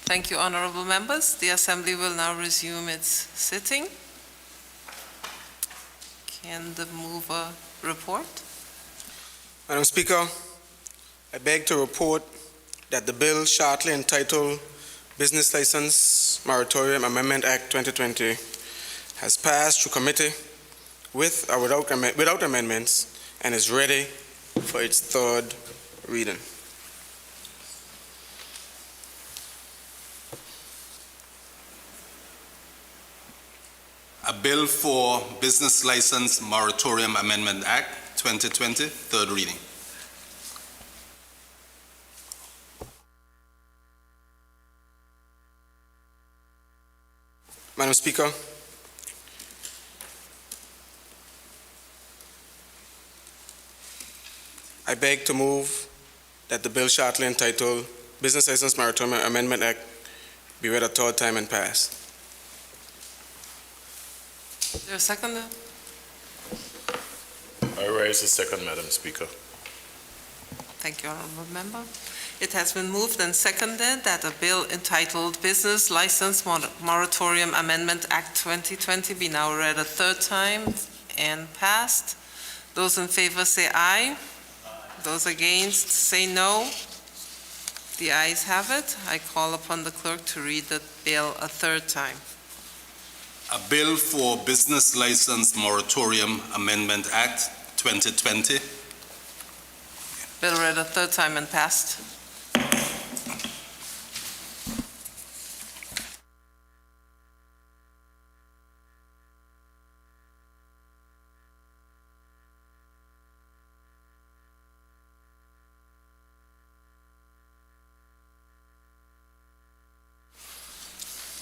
Thank you, honorable members. The Assembly will now resume its sitting. Can the mover report? Madam Speaker, I beg to report that the bill shortly entitled Business License Moratorium Amendment Act 2020 has passed through committee with or without amendments and is ready for its third reading. A bill for Business License Moratorium Amendment Act 2020, third reading. Madam Speaker, I beg to move that the bill shortly entitled Business License Moratorium Amendment Act be read a third time and passed. Is there a seconder? I raise the second, Madam Speaker. Thank you, honorable member. It has been moved and seconded that a bill entitled Business License Moratorium Amendment Act 2020 be now read a third time and passed. Those in favor say aye. Those against say no. The ayes have it. I call upon the clerk to read the bill a third time. A bill for Business License Moratorium Amendment Act 2020. Bill read a third time and passed.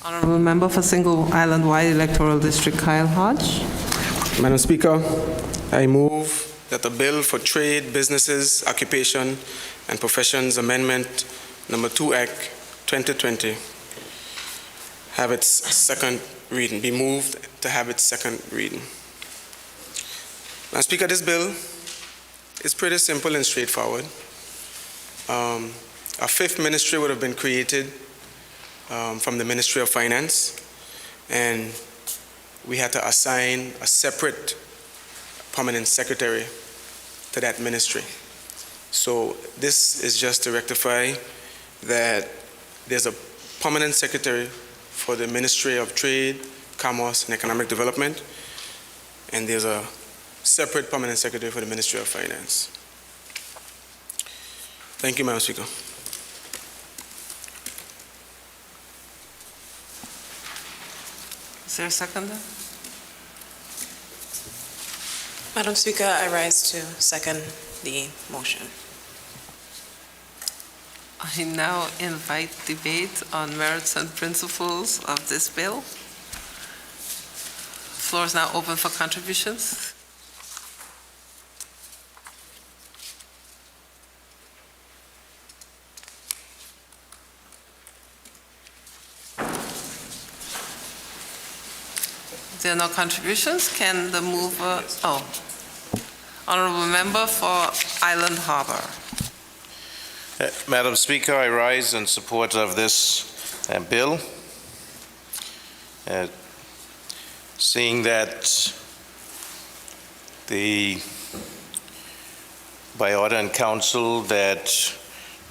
Honorable member for Single Island Wide Electoral District, Kyle Hodge. Madam Speaker, I move that the bill for Trade, Businesses, Occupation, and Professions Amendment Number 2 Act 2020 have its second reading, be moved to have its second reading. Madam Speaker, this bill is pretty simple and straightforward. A fifth ministry would have been created from the Ministry of Finance, and we had to assign a separate permanent secretary to that ministry. So this is just to rectify that there's a permanent secretary for the Ministry of Trade, Commerce, and Economic Development, and there's a separate permanent secretary for the Ministry of Finance. Thank you, Madam Speaker. Is there a seconder? Madam Speaker, I rise to second the motion. I now invite debate on merits and principles of this bill. Floor is now open for contributions. There are no contributions. Can the mover, honorable member for Island Harbor. Madam Speaker, I rise in support of this bill. Seeing that by order in council that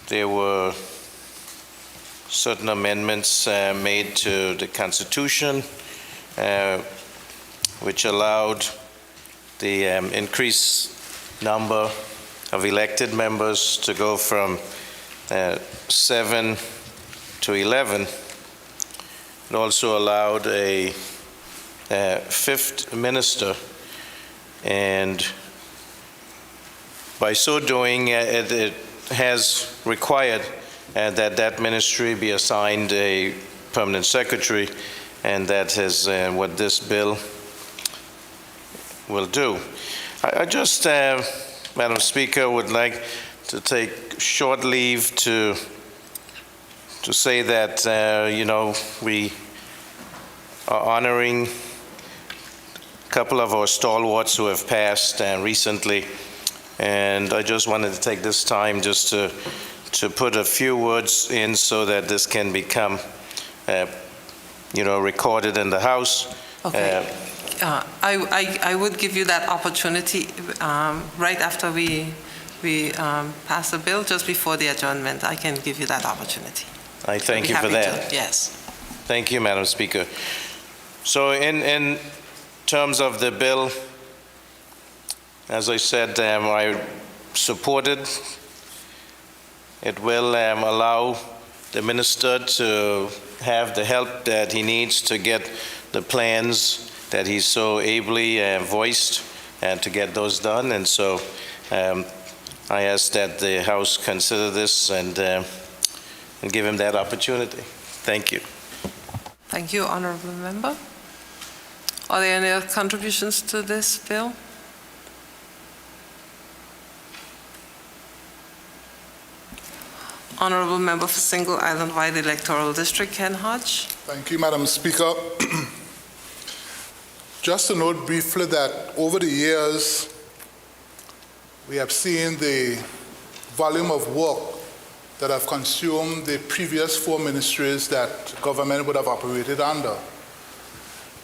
there were certain amendments made to the Constitution which allowed the increased number of elected members to go from 7 to 11. It also allowed a fifth minister, and by so doing, it has required that that ministry be assigned a permanent secretary, and that is what this bill will do. I just, Madam Speaker, would like to take short leave to say that, we are honoring a couple of our stalwarts who have passed recently, and I just wanted to take this time just to to put a few words in so that this can become, recorded in the House. Okay. I would give you that opportunity right after we pass the bill, just before the adjournment. I can give you that opportunity. I thank Be you for happy that. to, yes. Thank you, Madam Speaker. So in terms of the bill, as I said, I support it. It will allow the minister to have the help that he needs to get the plans that he's so ably voiced and to get those done. And so I ask that the House consider this and give him that opportunity. Thank you. Thank you, honorable member. Are there any other contributions to this bill? Honorable member for Single Island White Electoral District, Ken Hodge. Thank you, Madam Speaker. Just to note briefly that over the years, we have seen the volume of work that have consumed the previous 4 ministries that government would have operated under.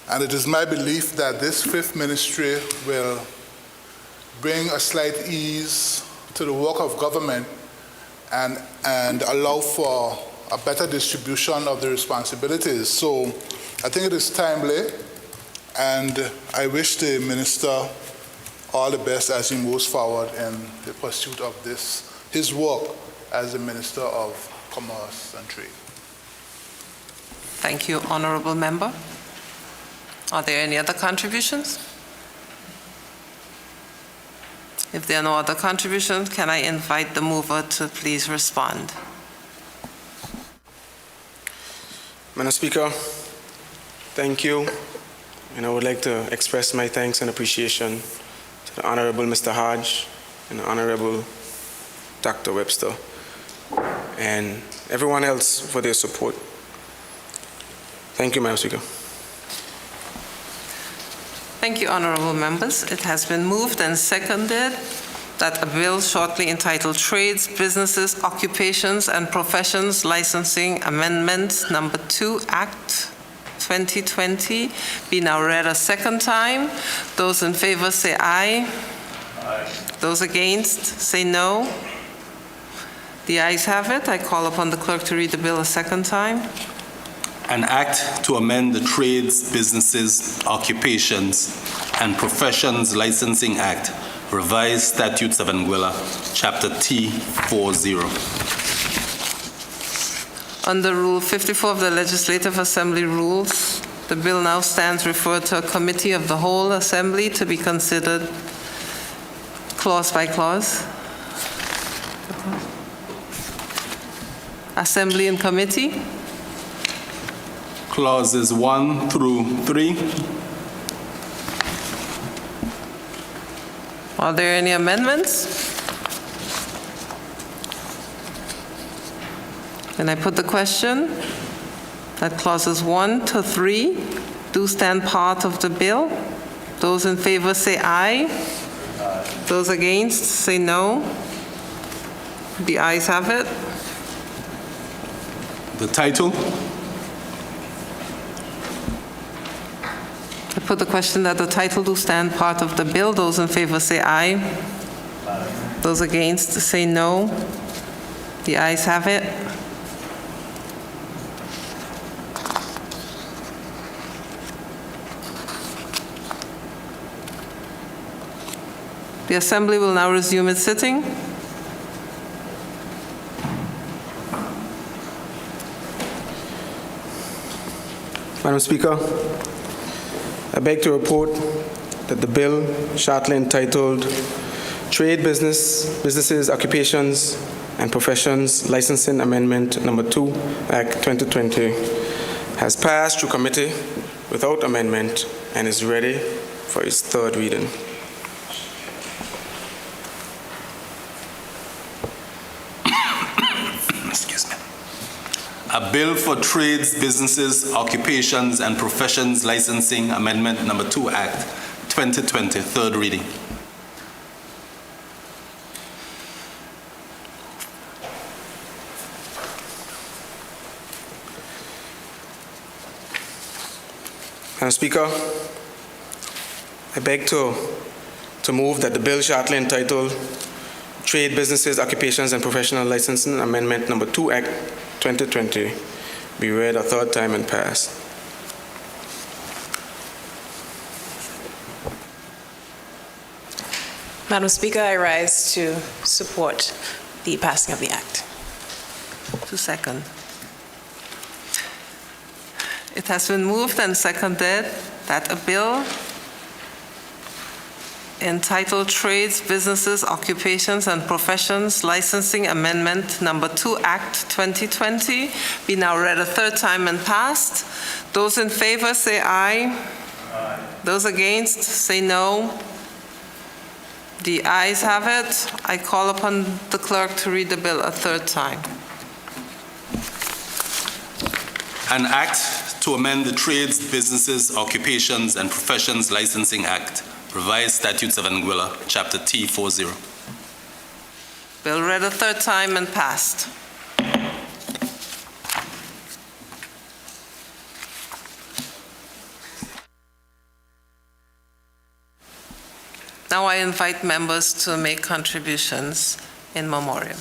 And it is my belief that this 5th ministry will bring a slight ease to the work of government and allow for a better distribution of the responsibilities. So I think it is timely, and I wish the minister all the best as he moves forward in the pursuit of his work as the Minister of Commerce and Trade. Thank you, honorable member. Are there any other contributions? If there are no other contributions, can I invite the mover to please respond? Madam Speaker, thank you. And I would like to express my thanks and appreciation to the Honorable Mr. Hodge and the Honorable Dr. Webster and everyone else for their support. Thank you, Madam Speaker. Thank you, honorable members. It has been moved and seconded that a bill shortly entitled Trades, Businesses, Occupations, and Professions Licensing Amendment Number 2 Act 2020 be now read a second time. Those in favor say aye. Aye. Those against say no. The ayes have it. I call upon the clerk to read the bill a second time. An act to amend the Trades, Businesses, Occupations, and Professions Licensing Act, Revised Statutes of Anguilla, Chapter T40. Under Rule 54 of the Legislative Assembly Rules, the bill now stands referred to a committee of the whole Assembly to be considered clause by clause. Assembly and committee. Clauses 1 through 3. Are there any amendments? And I put the question that clauses 1 to 3 do stand part of the bill. Those in favor say aye. Aye. Those against say no. The ayes have it. The title. I put the question that the title do stand part of the bill. Those in favor say aye. Aye. Those against say no. The ayes have it. The Assembly will now resume its sitting. Madam Speaker, I beg to report that the bill, shortly entitled Trade, Businesses, Occupations, and Professions Licensing Amendment Number 2, Act 2020, has passed through committee without amendment and is ready for its third reading. A bill for Trades, Businesses, Occupations, and Professions Licensing Amendment Number 2 Act 2020, third reading. Madam Speaker, I beg to move that the bill shortly entitled Trade, Businesses, Occupations, and Professional Licensing Amendment Number 2 Act 2020 be read a third time and passed. Madam Speaker, I rise to support the passing of the act. To second. It has been moved and seconded that a bill entitled Trades, Businesses, Occupations, and Professions Licensing Amendment Number 2 Act 2020 be now read a third time and passed. Those in favor say aye. Aye. Those against say no. The ayes have it. I call upon the clerk to read the bill a third time. An act to amend the Trades, Businesses, Occupations, and Professions Licensing Act, Revised Statutes of Anguilla, Chapter T40. Bill read a third time and passed. Now I invite members to make contributions in memoriam.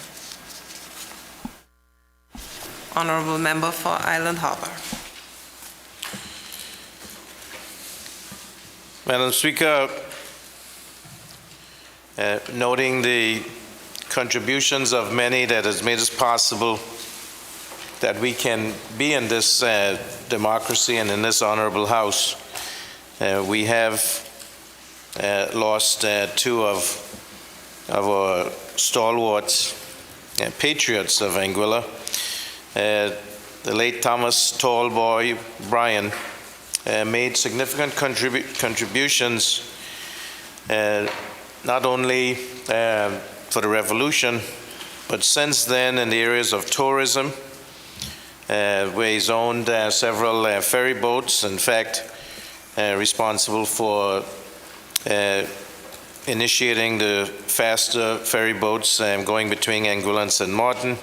Honorable Member for Island Harbor. Madam Speaker, noting the contributions of many that has made it possible that we can be in this democracy and in this honorable House, we have lost two of our stalwarts, patriots of Anguilla. The late Thomas Tallboy Bryan made significant contributions not only for the Revolution, but since then in the areas of tourism, where he's owned several ferry boats, in fact, responsible for initiating the faster ferry boats going between Anguilla and St. Martin,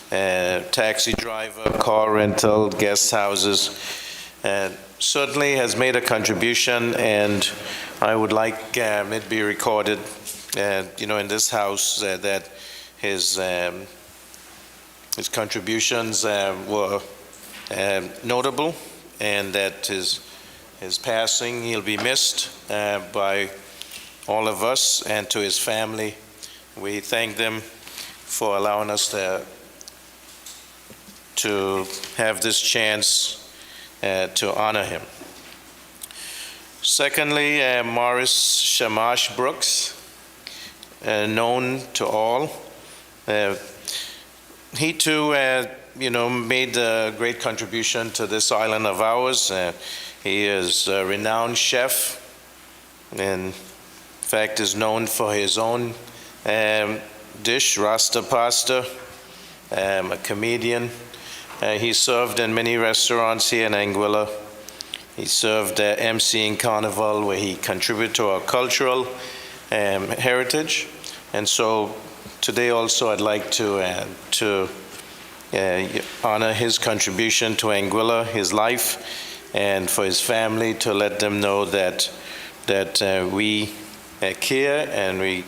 taxi driver, car rental, guest houses, certainly has made a contribution, and I would like it be recorded, in this House that his contributions were notable, and that his passing, he'll be missed by all of us, and to his family, we thank them for allowing us to have this chance to honor him. Secondly, Morris Shamash Brooks, known to all. He too, made a great contribution to this island of ours. He is a renowned chef, and in fact is known for his own dish, Rasta pasta, a comedian. He served in many restaurants here in Anguilla. He served emceeing Carnival, where he contributed to our cultural heritage. And so today also I'd like to honor his contribution to Anguilla, his life, and for his family, to let them know that we care and we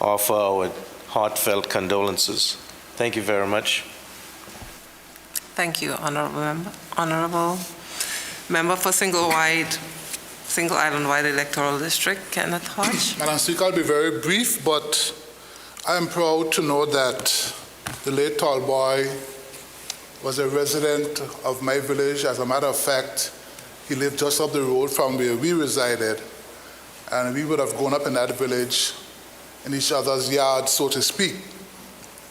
offer our heartfelt condolences. Thank you very much. Thank you, Honorable Member. Honorable Member for Single Island Wide Electoral District, Kenneth Hodge. Madam Speaker, I'll be very brief, but I am proud to know that the late Tallboy was a resident of my village. As a matter of fact, he lived just up the road from where we resided, and we would have grown up in that village in each other's yard, so to speak.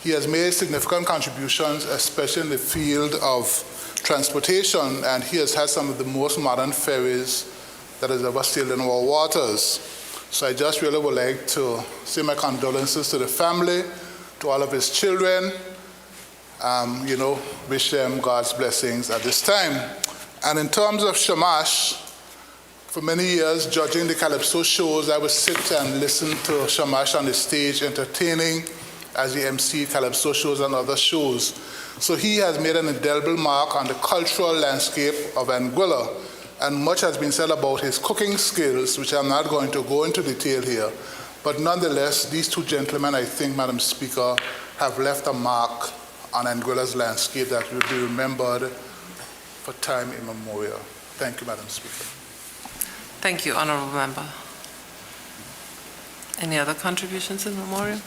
He has made significant contributions, especially in the field of transportation, and he has had some of the most modern ferries that has ever sailed in our waters. So I just really would like to say my condolences to the family, to all of his children, wish them God's blessings at this time. And in terms of Shamash, for many years, judging the Calypso shows, I would sit and listen to Shamash on the stage, entertaining as he emceed Calypso shows and other shows. So he has made an indelible mark on the cultural landscape of Anguilla. and much has been said about his cooking skills, which I'm not going to go into detail here. But nonetheless, these two gentlemen, I think, Madam Speaker, have left a mark on Anguilla's landscape that will be remembered for time immemorial. Thank you, Madam Speaker. Thank you, Honourable Member. Any other contributions in memoriam?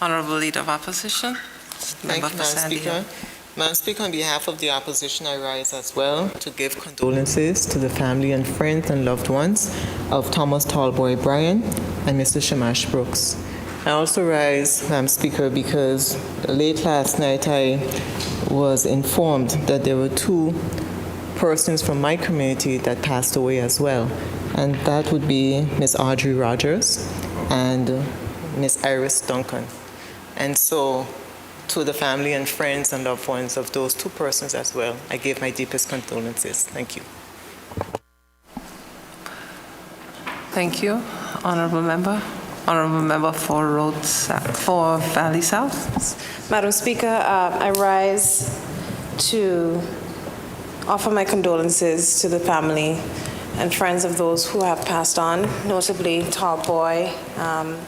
Honourable Leader of Opposition. Thank you, Madam Speaker. Madam Speaker, on behalf of the opposition, I rise as well to give condolences to the family and friends and loved ones of Thomas Tallboy Bryan and Mr. Shamash Brooks. I also rise, Madam Speaker, because late last night I was informed that there were 2 persons from my community that passed away as well, and that would be Miss Audrey Rogers and Miss Iris Duncan. And so, to the family and friends and loved ones of those 2 persons as well, I give my deepest condolences. Thank you. Thank you, Honourable Member. Honourable Member for Valley South. Madam Speaker, I rise to offer my condolences to the family and friends of those who have passed on, notably Tallboy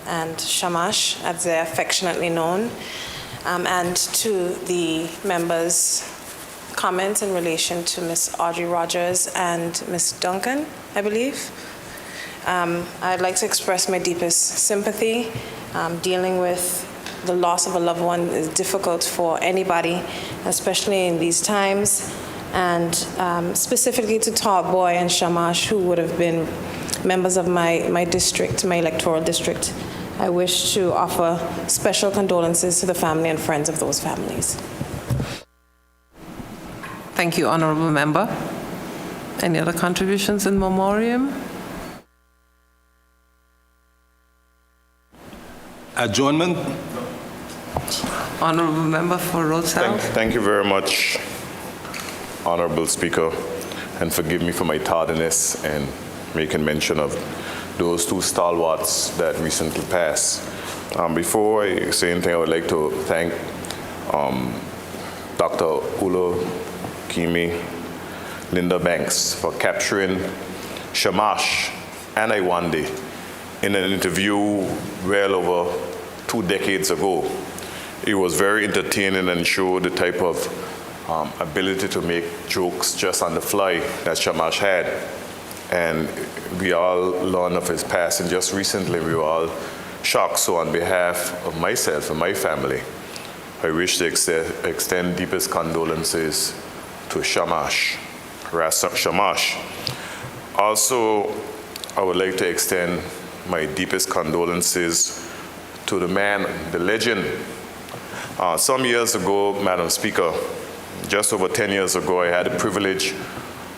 and Shamash, as they're affectionately known, and to the members' comments in relation to Miss Audrey Rogers and Miss Duncan, I believe. I'd like to express my deepest sympathy. Dealing with the loss of a loved one is difficult for anybody, especially in these times. And specifically to Tallboy and Shamash, who would have been members of my district, my electoral district, I wish to offer special condolences to the family and friends of those families. Thank you, Honourable Member. Any other contributions in memoriam? Adjournment. Honourable Member for Road South. Thank you very much, Honourable Speaker, and forgive me for my tardiness and making mention of those 2 stalwarts that recently passed. Before I say anything, I would like to thank Dr. Ulo Kimi, Linda Banks for capturing Shamash and Iwande in an interview well over 2 decades ago. It was very entertaining and showed the type of ability to make jokes just on the fly that Shamash had. And we all learned of his passing just recently. We were all shocked. So on behalf of myself and my family, I wish to extend deepest condolences to Shamash. Also, I would like to extend my deepest condolences to the man, the legend. Some years ago, Madam Speaker, just over 10 years ago, I had the privilege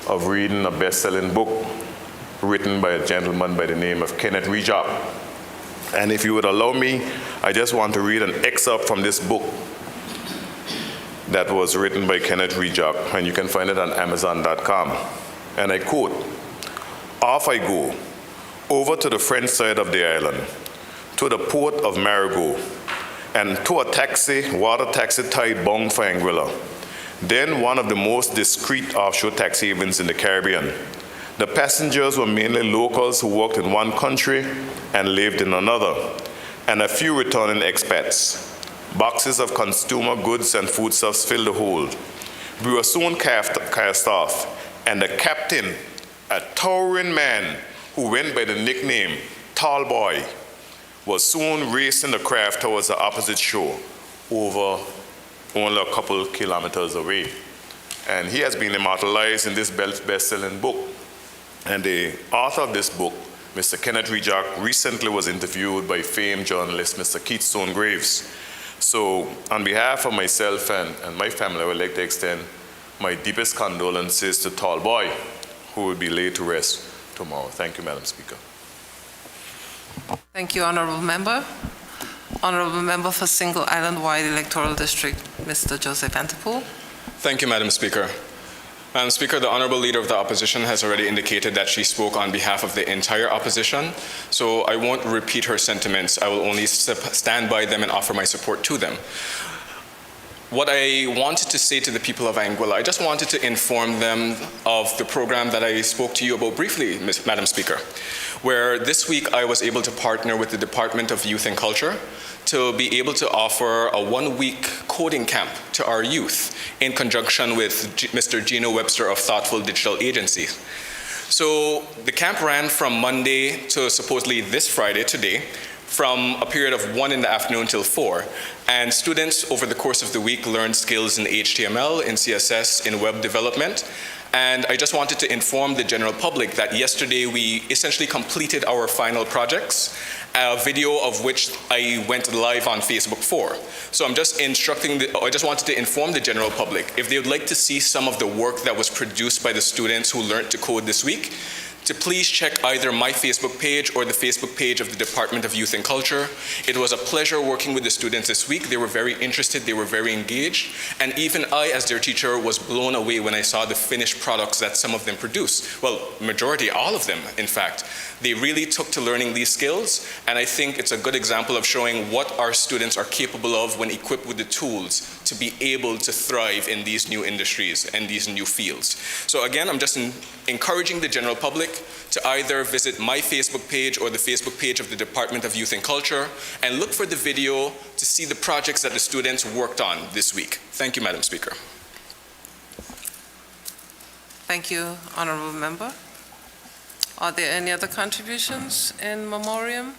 of reading a best-selling book written by a gentleman by the name of Kenneth Rijak. And if you would allow me, I just want to read an excerpt from this book that was written by Kenneth Rijak, and you can find it on Amazon.com. And I quote, "Off I go, over to the French side of the island, to the port of Marigot, and to a water taxi tied bound for Anguilla, then one of the most discreet offshore taxi havens in the Caribbean. The passengers were mainly locals who worked in one country and lived in another, and a few returning expats. Boxes of consumer goods and foodstuffs filled the hold. We were soon cast off, and the captain, a towering man who went by the nickname Tallboy, was soon racing the craft towards the opposite shore, over only a couple kilometers away." And he has been immortalized in this best-selling book. And the author of this book, Mr. Kenneth Rijak, recently was interviewed by famed journalist Mr. Keith Stonegraves. So on behalf of myself and my family, I would like to extend my deepest condolences to Tallboy, who will be laid to rest tomorrow. Thank you, Madam Speaker. Thank you, Honourable Member. Honourable Member for Single Island Wide Electoral District, Mr. Joseph Antipool. Thank you, Madam Speaker. Madam Speaker, the Honourable Leader of the Opposition has already indicated that she spoke on behalf of the entire opposition, so I won't repeat her sentiments. I will only stand by them and offer my support to them. what I wanted to say to the people of Anguilla, I just wanted to inform them of the program that I spoke to you about briefly, Madam Speaker, where this week I was able to partner with the Department of Youth and Culture to be able to offer a one-week coding camp to our youth in conjunction with Mr. Gino Webster of Thoughtful Digital Agency. So the camp ran from Monday to supposedly this Friday, today, from a period of 1 in the afternoon till 4. And students over the course of the week learned skills in HTML, in CSS, in web development. And I just wanted to inform the general public that yesterday we essentially completed our final projects, a video of which I went live on Facebook for. So I'm just I just wanted to inform the general public, if they would like to see some of the work that was produced by the students who learned to code this week, to please check either my Facebook page or the Facebook page of the Department of Youth and Culture. It was a pleasure working with the students this week. They were very interested, they were very engaged, and even I, as their teacher, was blown away when I saw the finished products that some of them produced. Well, majority, all of them, in fact. They really took to learning these skills, and I think it's a good example of showing what our students are capable of when equipped with the tools to be able to thrive in these new industries and these new fields. So again, I'm just encouraging the general public to either visit my Facebook page or the Facebook page of the Department of Youth and Culture and look for the video to see the projects that the students worked on this week. Thank you, Madam Speaker. Thank you, Honorable Member. Are there any other contributions in memoriam?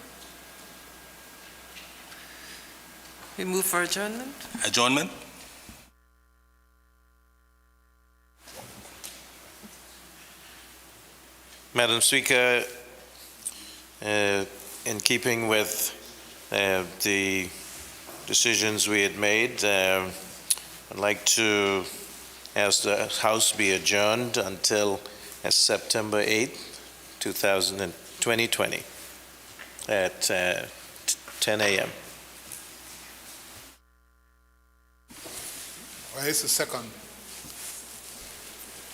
We move for adjournment. Adjournment? Madam Speaker, in keeping with the decisions we had made, I'd like to ask the House be adjourned until September 8th, 2020 at 10 a.m. Raise a second.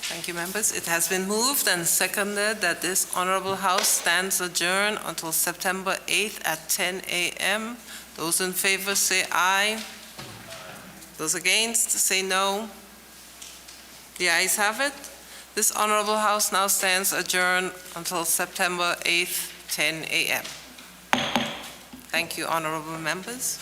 Thank you, members. It has been moved and seconded that this Honorable House stands adjourned until September 8th at 10 a.m. Those in favor say aye. Those against say no. The ayes have it. This Honorable House now stands adjourned until September 8th, 10 a.m. Thank you, honorable members.